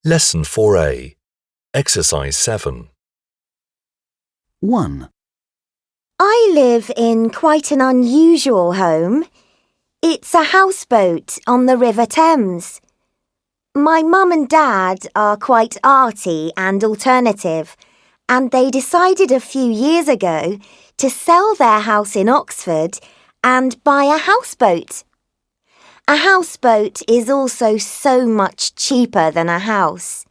Lesson 4A, Exercise 7. 1. I live in quite an unusual home. It's a houseboat on the River Thames. My mum and dad are quite arty and alternative, and they decided a few years ago to sell their house in Oxford and buy a houseboat. A houseboat is also so much cheaper than a house.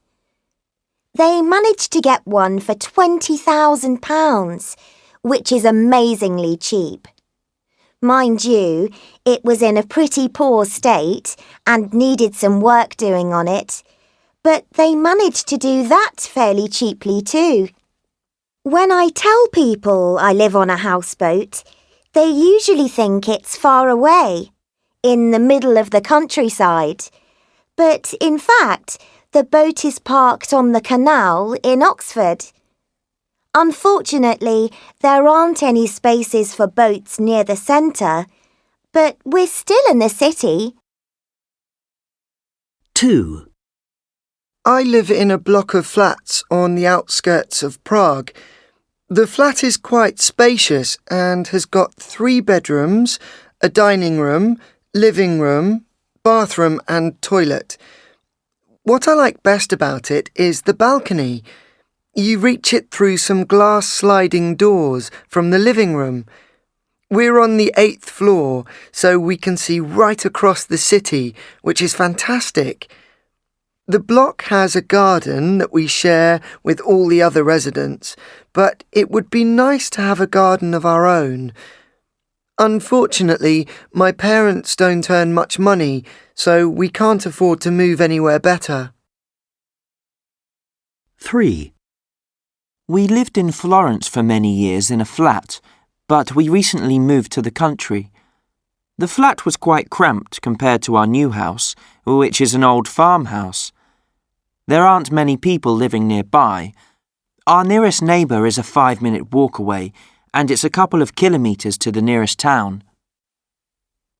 They managed to get one for £20,000, which is amazingly cheap. Mind you, it was in a pretty poor state and needed some work doing on it, but they managed to do that fairly cheaply too. When I tell people I live on a houseboat, they usually think it's far away, in the middle of the countryside. But in fact, the boat is parked on the canal in Oxford. Unfortunately, there aren't any spaces for boats near the centre, but we're still in the city. 2. I live in a block of flats on the outskirts of Prague. The flat is quite spacious and has got 3 bedrooms, a dining room, living room, bathroom and toilet. What I like best about it is the balcony. You reach it through some glass sliding doors from the living room. We're on the 8th floor, so we can see right across the city, which is fantastic. The block has a garden that we share with all the other residents, but it would be nice to have a garden of our own. Unfortunately, my parents don't earn much money, so we can't afford to move anywhere better. 3. We lived in Florence for many years in a flat, but we recently moved to the country. The flat was quite cramped compared to our new house, which is an old farmhouse. There aren't many people living nearby. Our nearest neighbour is a 5-minute walk away, and it's a couple of kilometres to the nearest town.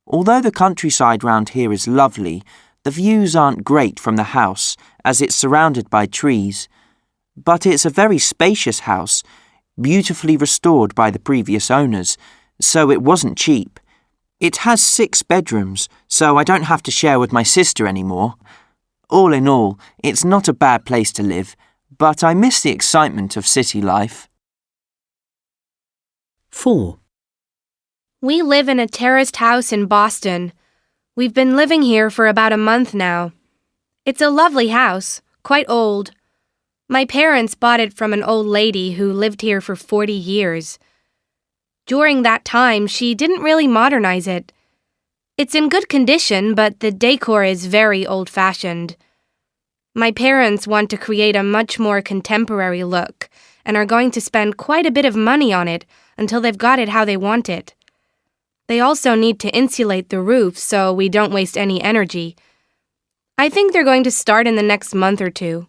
Although the countryside round here is lovely, the views aren't great from the house, as it's surrounded by trees. But it's a very spacious house, beautifully restored by the previous owners, so it wasn't cheap. It has 6 bedrooms, so I don't have to share with my sister anymore. All in all, it's not a bad place to live, but I miss the excitement of city life. 4. We live in a terraced house in Boston. We've been living here for about a month now. It's a lovely house, quite old. My parents bought it from an old lady who lived here for 40 years. During that time, she didn't really modernize it. It's in good condition, but the decor is very old-fashioned. My parents want to create a much more contemporary look and are going to spend quite a bit of money on it until they've got it how they want it. They also need to insulate the roof so we don't waste any energy. I think they're going to start in the next month or 2.